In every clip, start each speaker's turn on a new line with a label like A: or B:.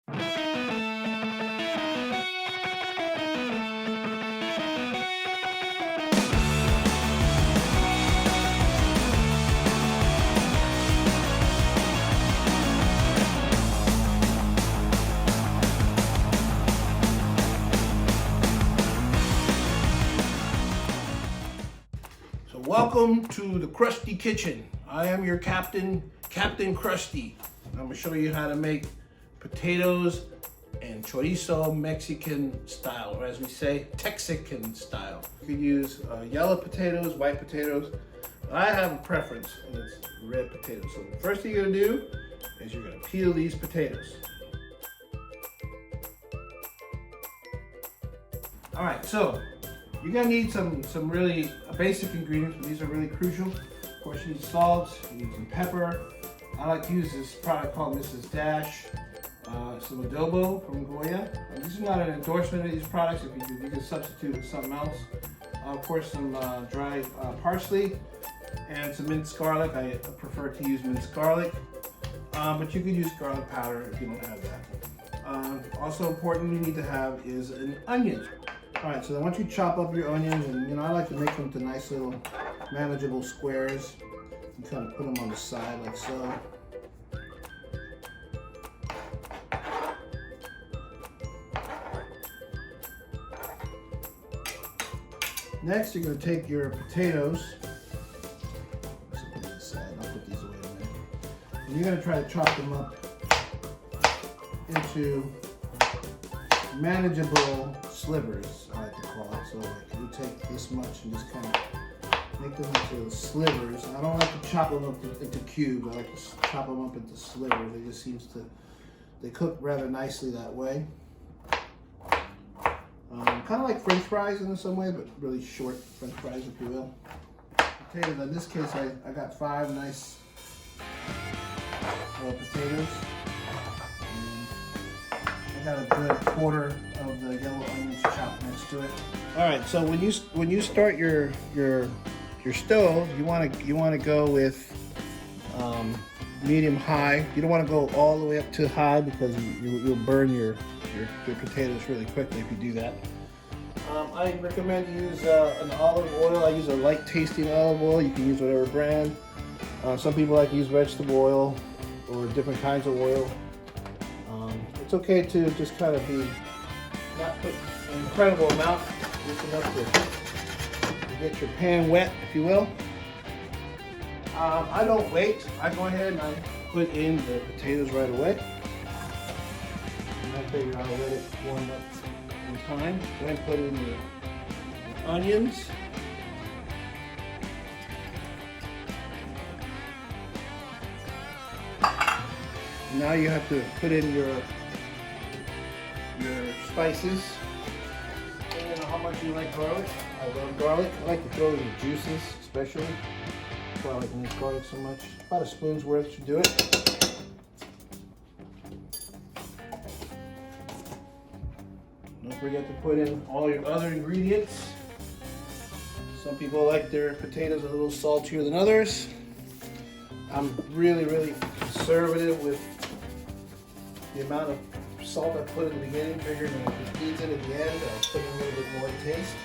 A: Welcome to the Krusty Kitchen. I am your captain, Captain Krusty. I'm gonna show you how to make potatoes and chorizo Mexican style, or as we say, Texican style. You can use yellow potatoes, white potatoes. I have a preference, and it's red potatoes. So the first thing you're gonna do is you're gonna peel these potatoes. All right, so you're gonna need some really basic ingredients, but these are really crucial. Of course, you need salt, you need some pepper. I like to use this product called Mrs. Dash, some Adobo from Goya. This is not an endorsement of these products. If you do, you can substitute with something else. Of course, some dried parsley and some minced garlic. I prefer to use minced garlic, but you could use garlic powder if you don't have that. Also important you need to have is an onion. All right, so then once you chop up your onions, and I like to make them to nice little manageable squares. You kind of put them on the side like so. Next, you're going to take your potatoes. Let's put these aside. I'll put these away in a minute. And you're going to try to chop them up into manageable slivers, I like to call it. So like you take this much and just kind of make them into slivers. I don't like to chop them up into cubes. I like to chop them up into slivers. It just seems to, they cook rather nicely that way. Kind of like French fries in some way, but really short French fries, if you will. Potatoes, in this case, I got 5 nice potatoes. I got a good quarter of the yellow onions chopped next to it. All right, so when you start your stove, you want to go with medium high. You don't want to go all the way up to high because you'll burn your potatoes really quickly if you do that. I recommend you use an olive oil. I use a light tasting olive oil. You can use whatever brand. Some people like to use vegetable oil or different kinds of oil. It's okay to just kind of be, not put an incredible amount, just enough to get your pan wet, if you will. I don't wait. I go ahead and I put in the potatoes right away. And I figure I'll let it warm up in time. Then put in the onions. Now you have to put in your spices. I don't know how much you like garlic. I love garlic. I like to throw in the juices, especially. That's why I like minced garlic so much. About a spoon's worth should do it. Don't forget to put in all your other ingredients. Some people like their potatoes a little saltier than others. I'm really conservative with the amount of salt I put in the beginning, figuring that if it needs it at the end, I'll put in a little bit more to taste.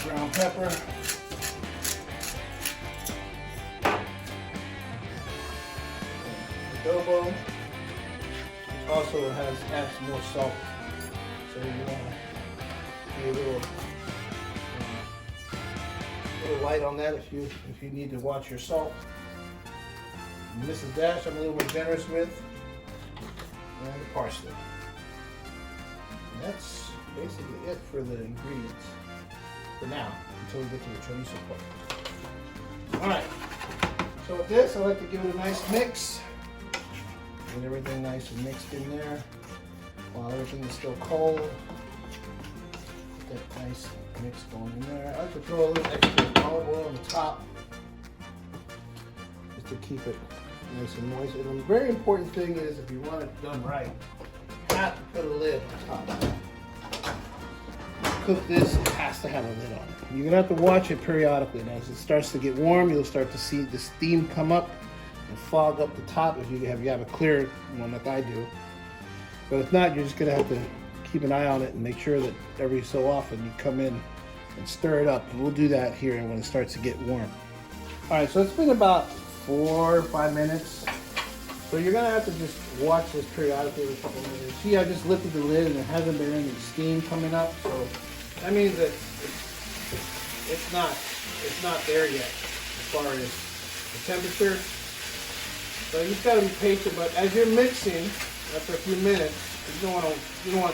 A: Ground pepper. Adobo. Which also adds more salt. So you want to be a little light on that if you need to watch your salt. Mrs. Dash, I'm a little more generous with, and the parsley. And that's basically it for the ingredients for now, until we get to the chorizo part. All right, so with this, I like to give it a nice mix. Get everything nice and mixed in there while everything is still cold. Get that nice mix going in there. I like to throw a little extra olive oil on the top just to keep it nice and moist. And the very important thing is, if you want it done right, you have to put a lid on top. Cook this, it has to have a lid on it. You're gonna have to watch it periodically. And as it starts to get warm, you'll start to see the steam come up, and fog up the top if you have a clear one like I do. But if not, you're just gonna have to keep an eye on it and make sure that every so often you come in and stir it up. And we'll do that here when it starts to get warm. All right, so it's been about 4 or 5 minutes. So you're gonna have to just watch this periodically every couple of minutes. See, I just lifted the lid and there hasn't been any steam coming up. So that means that it's not there yet as far as the temperature. So you just gotta be patient. But as you're mixing, after a few minutes, you don't want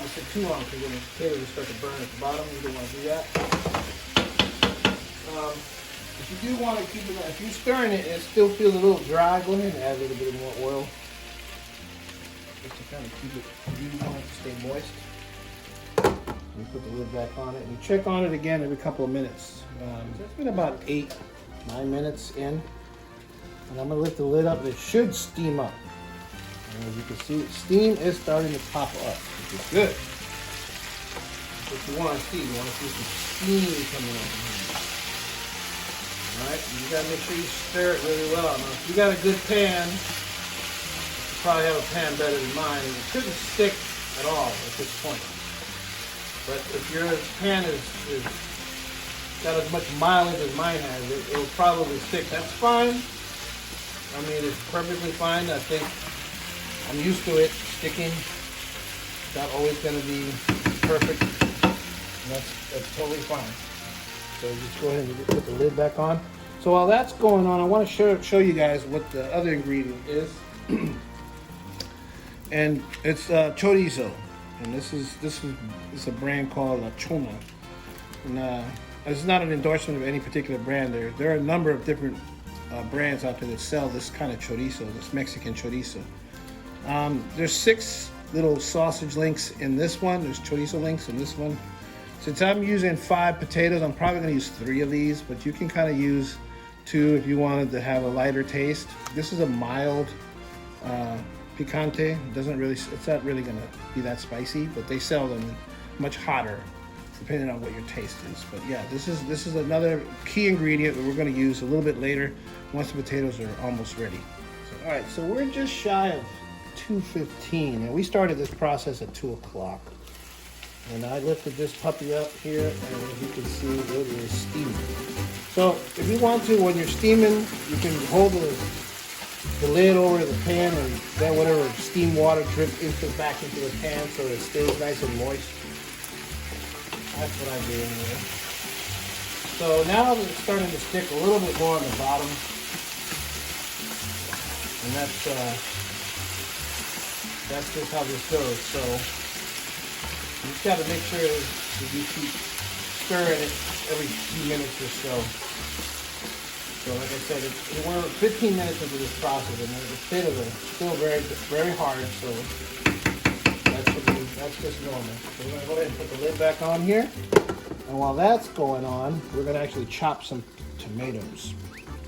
A: it to sit too long because then the potatoes will start to burn at the bottom. You don't want to do that. If you do want to keep it, if you're stirring it and it still feels a little dry, go ahead and add a little bit more oil just to kind of keep it. You want it to stay moist. You put the lid back on it and you check on it again every couple of minutes. So it's been about 8-9 minutes in, and I'm gonna lift the lid up and it should steam up. And as you can see, steam is starting to pop up, which is good. That's what you want to see. You want to see some steam coming up. Alright, you gotta make sure you stir it really well. Now, if you got a good pan, you probably have a pan better than mine. It shouldn't stick at all at this point. But if your pan is got as much mileage as mine has, it'll probably stick. That's fine. I mean, it's perfectly fine. I think I'm used to it sticking. It's not always going to be perfect. And that's totally fine. So just go ahead and put the lid back on. So while that's going on, I want to show you guys what the other ingredient is. And it's chorizo. And this is a brand called La Chona. And it's not an endorsement of any particular brand. There are a number of different brands out there that sell this kind of chorizo, this Mexican chorizo. There's 6 little sausage links in this one. There's chorizo links in this one. Since I'm using 5 potatoes, I'm probably going to use 3 of these, but you can kind of use 2 if you wanted to have a lighter taste. This is a mild picante. It's not really going to be that spicy, but they sell them much hotter depending on what your taste is. But yeah, this is another key ingredient that we're going to use a little bit later once the potatoes are almost ready. So, all right, so we're just shy of 2:15, and we started this process at 2 o'clock. And I lifted this puppy up here, and as you can see, it is steaming. So if you want to, when you're steaming, you can hold the lid over the pan and let whatever steam water drip back into the pan so it stays nice and moist. That's what I do anyway. So now it's starting to stick a little bit more on the bottom, and that's just how this goes. So you just got to make sure that you keep stirring it every few minutes or so. So like I said, we're 15 minutes into this process, and the potatoes are still very, very hard. So that's just normal. So we're gonna go ahead and put the lid back on here. And while that's going on, we're gonna actually chop some tomatoes.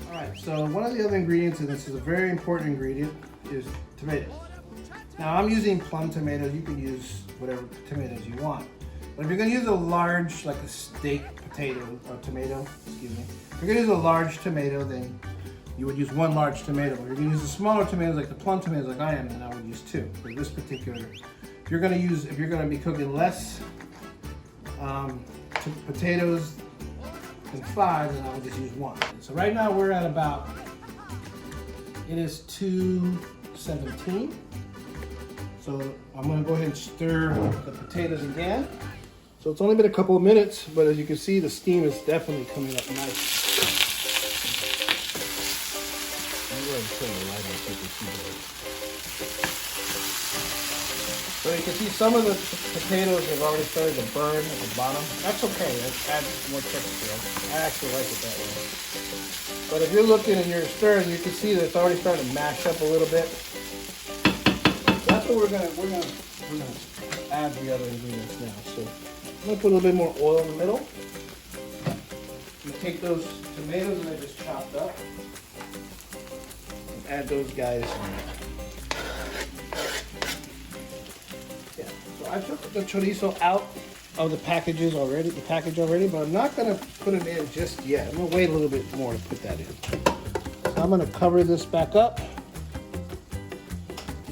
A: All right. So one of the other ingredients, and this is a very important ingredient, is tomatoes. Now I'm using plum tomatoes. You can use whatever tomatoes you want. But if you're gonna use a large, like a steak potato or tomato, excuse me. If you're gonna use a large tomato, then you would use 1 large tomato. If you're gonna use the smaller tomatoes, like the plum tomatoes, like I am, then I would use 2 for this particular. If you're gonna be cooking less potatoes than 5, then I would just use 1. So right now we're at about, it is 2:17. So I'm gonna go ahead and stir the potatoes again. So it's only been a couple of minutes, but as you can see, the steam is definitely coming up nice. I'm going to turn the light on so you can see that. So you can see some of the potatoes have already started to burn at the bottom. That's okay, that adds more texture. I actually like it that way. But if you're looking and you're stirring, you can see that it's already starting to mash up a little bit. That's what we're gonna add the other ingredients now. So I'm gonna put a little bit more oil in the middle. You take those tomatoes that I just chopped up and add those guys. Yeah. So I took the chorizo out of the package already, but I'm not gonna put it in just yet. I'm gonna wait a little bit more to put that in. So I'm gonna cover this back up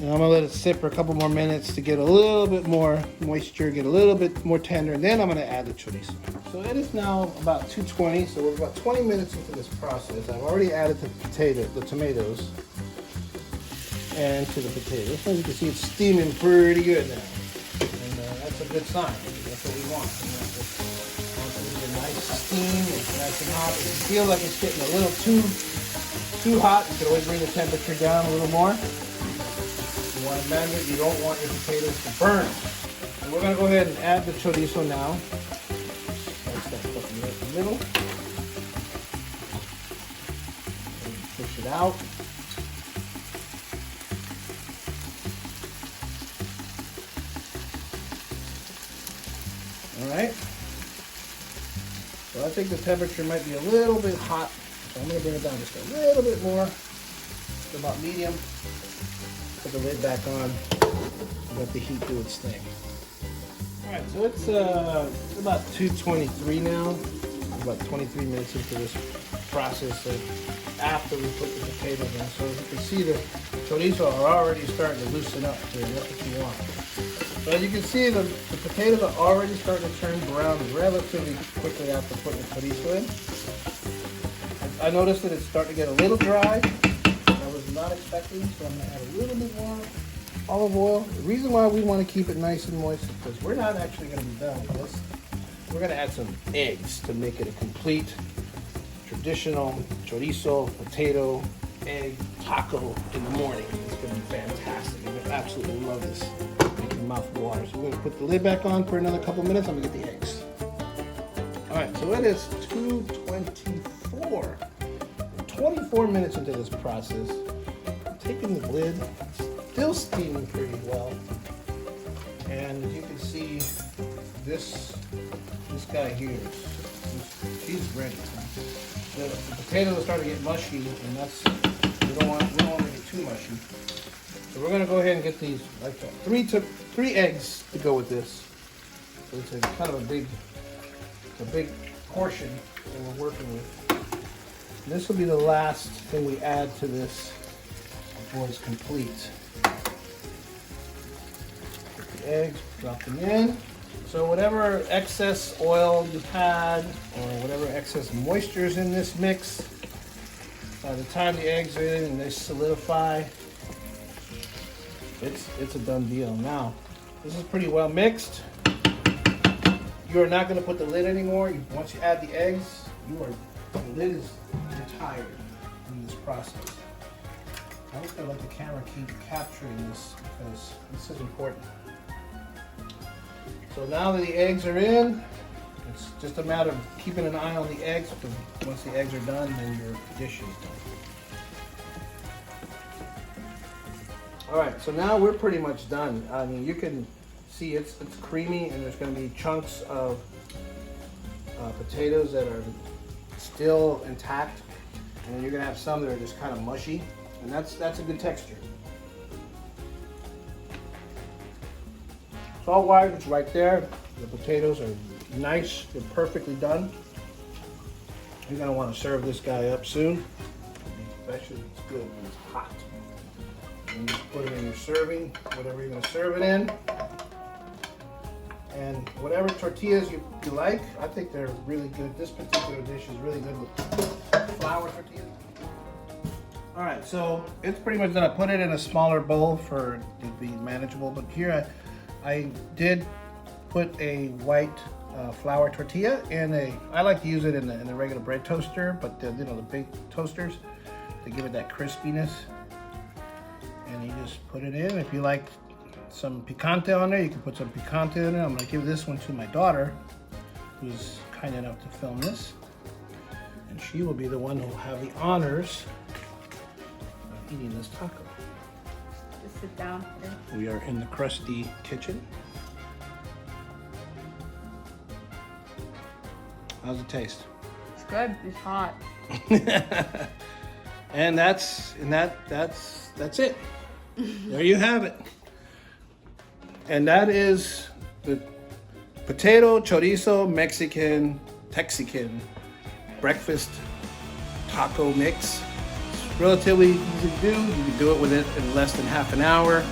A: And I'm gonna let it sit for a couple more minutes to get a little bit more moisture, get a little bit more tender, and then I'm gonna add the chorizo. So it is now about 220, so we're about 20 minutes into this process. I've already added the tomatoes, and to the potatoes. As you can see, it's steaming pretty good now. And that's a good sign. That's what we want. Once we get a nice steam, it's nice and hot. If you feel like it's getting a little too hot, you can always bring the temperature down a little more. You want to manage it. You don't want your potatoes to burn. And we're going to go ahead and add the chorizo now. That's that stuff right in the middle. Push it out. All right. So I think the temperature might be a little bit hot. So I'm going to bring it down just a little bit more. It's about medium. Put the lid back on and let the heat do its thing. All right, so it's about 223 now. About 23 minutes into this process after we put the potatoes in. So as you can see, the chorizo are already starting to loosen up here. That's what you want. So as you can see, the potatoes are already starting to turn brown relatively quickly after putting the chorizo in. I noticed that it's starting to get a little dry. I was not expecting, so I'm going to add a little bit more olive oil. The reason why we want to keep it nice and moist is because we're not actually going to be done with this. We're going to add some eggs to make it a complete traditional chorizo, potato, egg taco in the morning. It's going to be fantastic. You're going to absolutely love this. Make your mouth water. So we're going to put the lid back on for another couple minutes. I'm going to get the eggs. All right, so it is 2:24. 24 minutes into this process. I'm taking the lid. It's still steaming pretty well. And as you can see, this guy here, he's ready. The potatoes are starting to get mushy, and that's we don't want to get too mushy. So we're gonna go ahead and get these like that. Three eggs to go with this. So it's a kind of a big portion that we're working with. And this will be the last thing we add to this before it's complete. Get the eggs, drop them in. So whatever excess oil you had, or whatever excess moisture is in this mix, by the time the eggs are in and they solidify, it's a done deal. Now, this is pretty well mixed. You are not going to put the lid anymore. Once you add the eggs, the lid is retired in this process. I hope I let the camera keep capturing this because this is important. So now that the eggs are in, it's just a matter of keeping an eye on the eggs, because once the eggs are done, then your dish is done. All right, so now we're pretty much done. I mean, you can see it's creamy, and there's going to be chunks of potatoes that are still intact, and then you're going to have some that are just kind of mushy, and that's a good texture. Salt wide, it's right there. The potatoes are nice, they're perfectly done. You're gonna want to serve this guy up soon. Especially it's good when it's hot. And just put it in your serving, whatever you're gonna serve it in. And whatever tortillas you like, I think they're really good. This particular dish is really good with flour tortillas. All right, so it's pretty much done. I put it in a smaller bowl for it to be manageable, but here I did put a white flour tortilla in I like to use it in the regular bread toaster, but the big toasters to give it that crispiness. And you just put it in. If you like some picante on there, you can put some picante in it. I'm gonna give this one to my daughter, who's kind enough to film this. And she will be the one who will have the honors of eating this taco.
B: Sit down.
A: We are in the crusty kitchen. How's it taste?
B: It's good. It's hot.
A: And that's it. There you have it. And that is the potato chorizo Mexican Texican breakfast taco mix. It's relatively easy to do. You can do it within in less than half an hour.